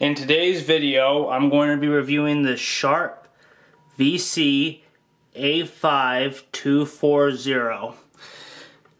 In today's video, I'm going to be reviewing the Sharp VC-A5240.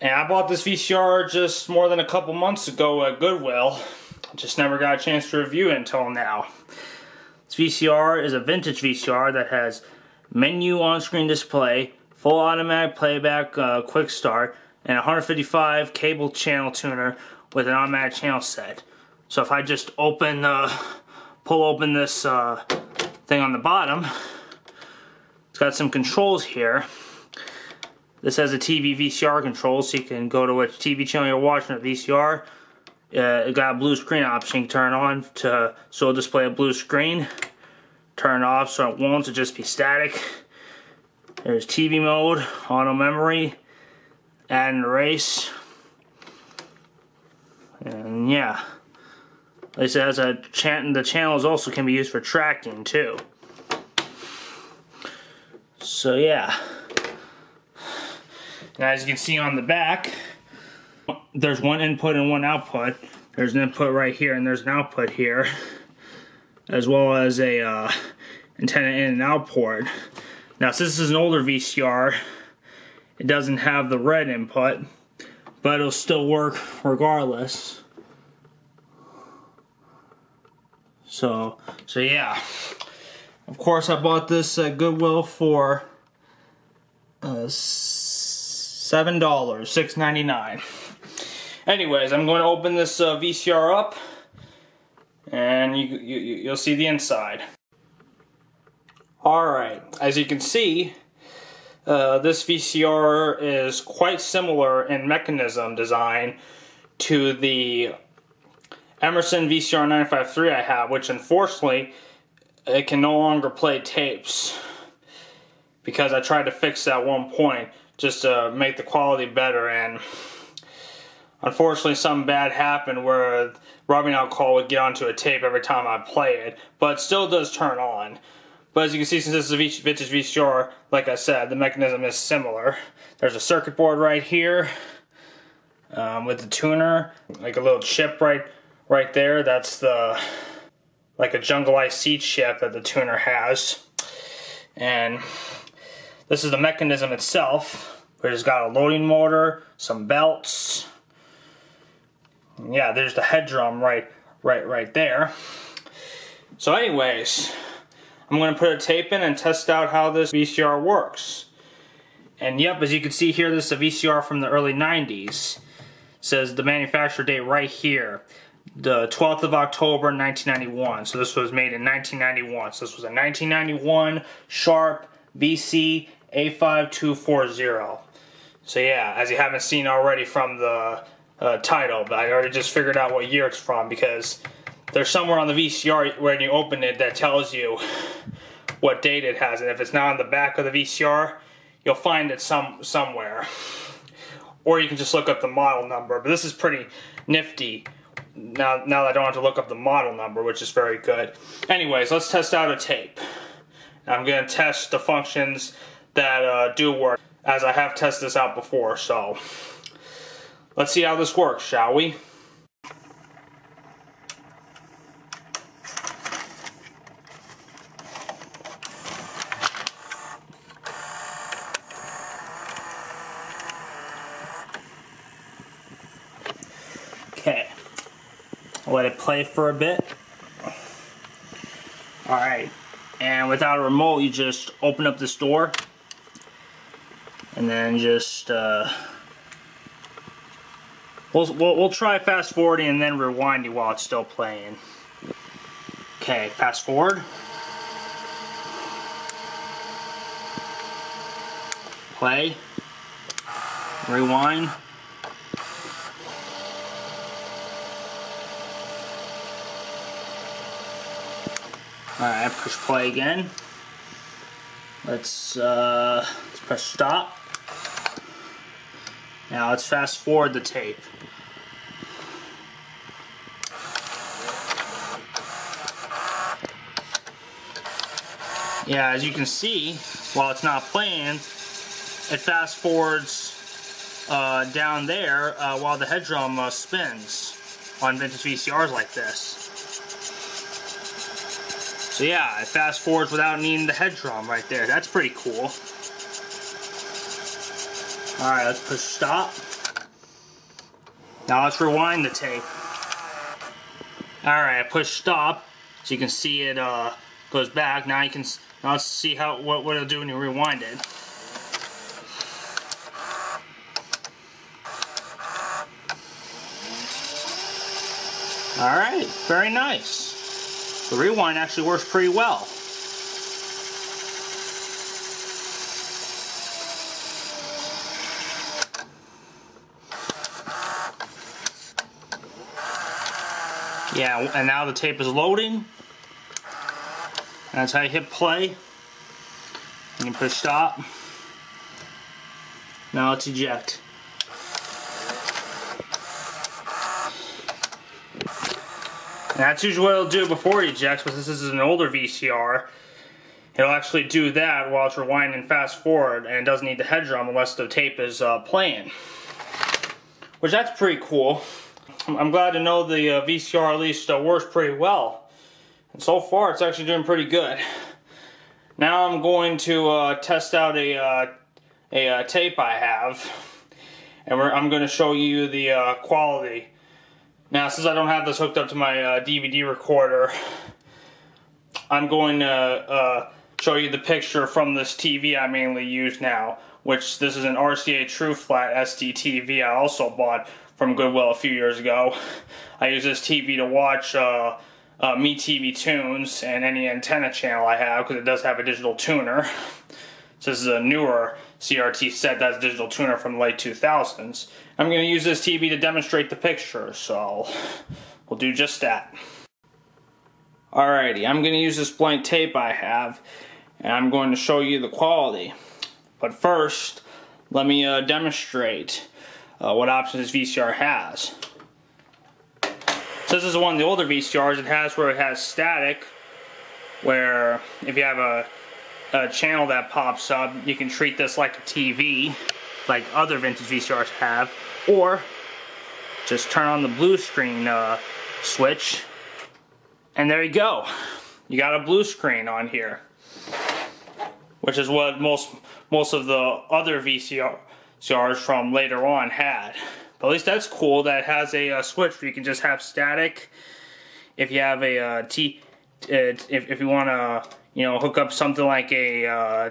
And I bought this VCR just more than a couple months ago at Goodwill. Just never got a chance to review it until now. This VCR is a vintage VCR that has menu on-screen display, full automatic playback, quick start, and 155 cable channel tuner with an automatic channel set. So if I just pull open this thing on the bottom, it's got some controls here. This has a TV VCR control, so you can go to which TV channel you're watching a VCR. It got a blue screen option. You can turn on so it'll display a blue screen. Turn it off so it won't, it'll just be static. There's TV mode, auto memory, add and erase. And yeah. At least it has the channels also can be used for tracking too. So yeah. And as you can see on the back, there's one input and one output. There's an input right here and there's an output here, as well as a antenna in and out port. Now since this is an older VCR, it doesn't have the red input, but it'll still work regardless. So yeah. Of course I bought this at Goodwill for $7, $6.99. Anyways, I'm going to open this VCR up, and you'll see the inside. Alright, as you can see, this VCR is quite similar in mechanism design to the Emerson VCR 953 I have, which unfortunately it can no longer play tapes, because I tried to fix that at one point just to make the quality better, and unfortunately something bad happened where rubbing alcohol would get onto a tape every time I play it, but it still does turn on. But as you can see, since this is a vintage VCR, like I said, the mechanism is similar. There's a circuit board right here with the tuner, like a little chip right there. That's like a Jungle IC chip that the tuner has. And this is the mechanism itself, where it's got a loading motor, some belts. Yeah, there's the head drum right there. So anyways, I'm going to put a tape in and test out how this VCR works. And yep, as you can see here, this is a VCR from the early 90s. It says the manufacturer date right here, the 12th of October 1991. So this was made in 1991. So this was a 1991 Sharp VC-A5240. So yeah, as you haven't seen already from the title, but I already just figured out what year it's from, because there's somewhere on the VCR when you open it that tells you what date it has, and if it's not on the back of the VCR, you'll find it somewhere. Or you can just look up the model number, but this is pretty nifty now that I don't have to look up the model number, which is very good. Anyways, let's test out a tape. I'm going to test the functions that do work, as I have tested this out before, so let's see how this works, shall we? Okay, I'll let it play for a bit. Alright, and without a remote, you just open up this door, and then just we'll try fast forwarding and then rewinding while it's still playing. Okay, fast forward. Play. Rewind. Alright, push play again. Let's press stop. Now let's fast forward the tape. Yeah, as you can see, while it's not playing, it fast forwards down there while the head drum spins on vintage VCRs like this. So yeah, it fast forwards without needing the head drum right there. That's pretty cool. Alright, let's push stop. Now let's rewind the tape. Alright, I push stop, so you can see it goes back. Now let's see what it'll do when you rewind it. Alright, very nice. The rewind actually works pretty well. Yeah, and now the tape is loading. That's how you hit play. And you push stop. Now let's eject. And that's usually what it'll do before it ejects, but since this is an older VCR, it'll actually do that while it's rewinding and fast forward, and it doesn't need the head drum unless the tape is playing. Which that's pretty cool. I'm glad to know the VCR at least works pretty well. And so far it's actually doing pretty good. Now I'm going to test out a tape I have. And I'm going to show you the quality. Now since I don't have this hooked up to my DVD recorder, I'm going to show you the picture from this TV I mainly use now. Which this is an RCA True Flat SD TV I also bought from Goodwill a few years ago. I use this TV to watch MeTV tunes and any antenna channel I have because it does have a digital tuner. So this is a newer CRT set that's a digital tuner from the late 2000s. I'm going to use this TV to demonstrate the picture, so we'll do just that. Alrighty, I'm going to use this blank tape I have and I'm going to show you the quality. But first, let me demonstrate what options this VCR has. So this is one of the older VCRs. It has where it has static, where if you have a channel that pops up, you can treat this like a TV, like other vintage VCRs have, or just turn on the blue screen switch, and there you go. You got a blue screen on here, which is what most of the other VCRs from later on had. But at least that's cool that it has a switch where you can just have static. If you have a if you want to hook up something like a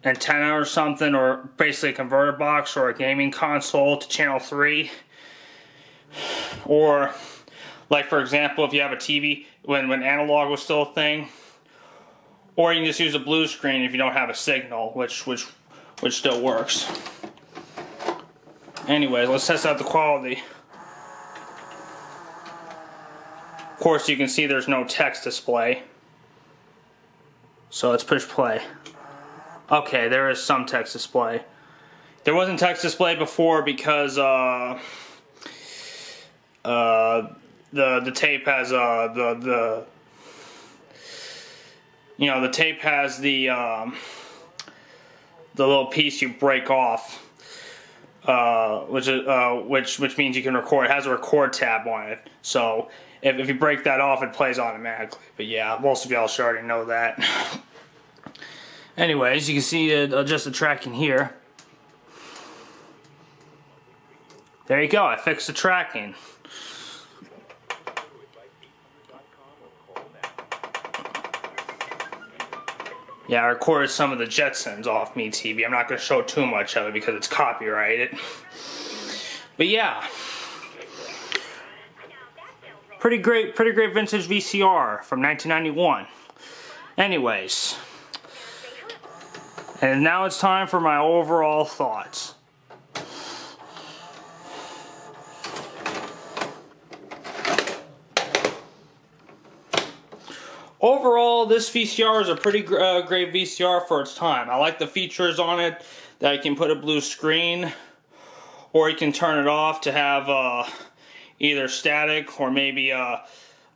antenna or something, or basically a converter box or a gaming console to channel 3, or like for example if you have a TV when analog was still a thing, or you can just use a blue screen if you don't have a signal, which still works. Anyways, let's test out the quality. Of course, you can see there's no text display. So let's push play. Okay, there is some text display. There wasn't text display before because the tape has the tape has the little piece you break off. Which means you can record. It has a record tab on it, so if you break that off, it plays automatically. But yeah, most of y'all should already know that. Anyways, you can see adjust the tracking here. There you go. I fixed the tracking. Yeah, I recorded some of the Jetsons off MeTV. I'm not going to show too much of it because it's copyrighted. But yeah. Pretty great vintage VCR from 1991. Anyways. And now it's time for my overall thoughts. Overall, this VCR is a pretty great VCR for its time. I like the features on it, that you can put a blue screen, or you can turn it off to have either static or maybe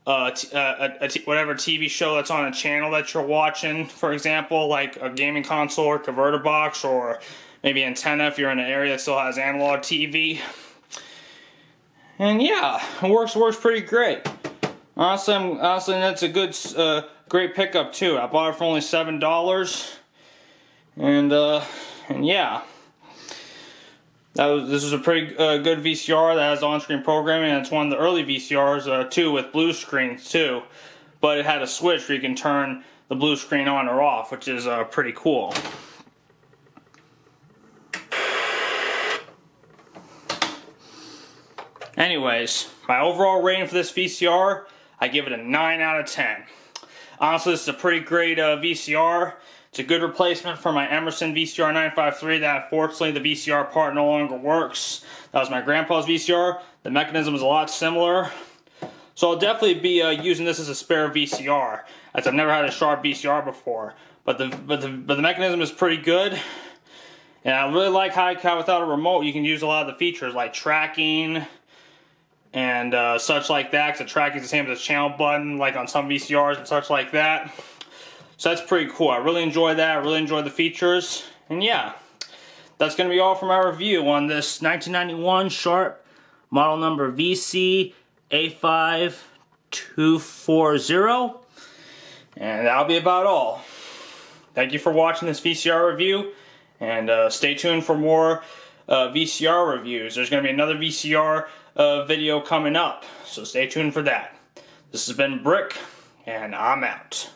whatever TV show that's on a channel that you're watching, for example, like a gaming console or converter box, or maybe antenna if you're in an area that still has analog TV. And yeah, it works pretty great. Honestly, that's a good great pickup too. I bought it for only $7, and yeah. This was a pretty good VCR that has on-screen programming, and it's one of the early VCRs too, with blue screens too. But it had a switch where you can turn the blue screen on or off, which is pretty cool. Anyways, my overall rating for this VCR, I give it a 9 out of 10. Honestly, this is a pretty great VCR. It's a good replacement for my Emerson VCR 953 that unfortunately the VCR part no longer works. That was my grandpa's VCR. The mechanism is a lot similar. So I'll definitely be using this as a spare VCR, as I've never had a sharp VCR before. But the mechanism is pretty good. And I really like how without a remote you can use a lot of the features like tracking and such like that, because the tracking is the same as the channel button like on some VCRs and such like that. So that's pretty cool. I really enjoy that. I really enjoy the features. And yeah, that's going to be all for my review on this 1991 Sharp model number VC-A5240. And that'll be about all. Thank you for watching this VCR review. And stay tuned for more VCR reviews. There's going to be another VCR video coming up. So stay tuned for that. This has been Brick, and I'm out.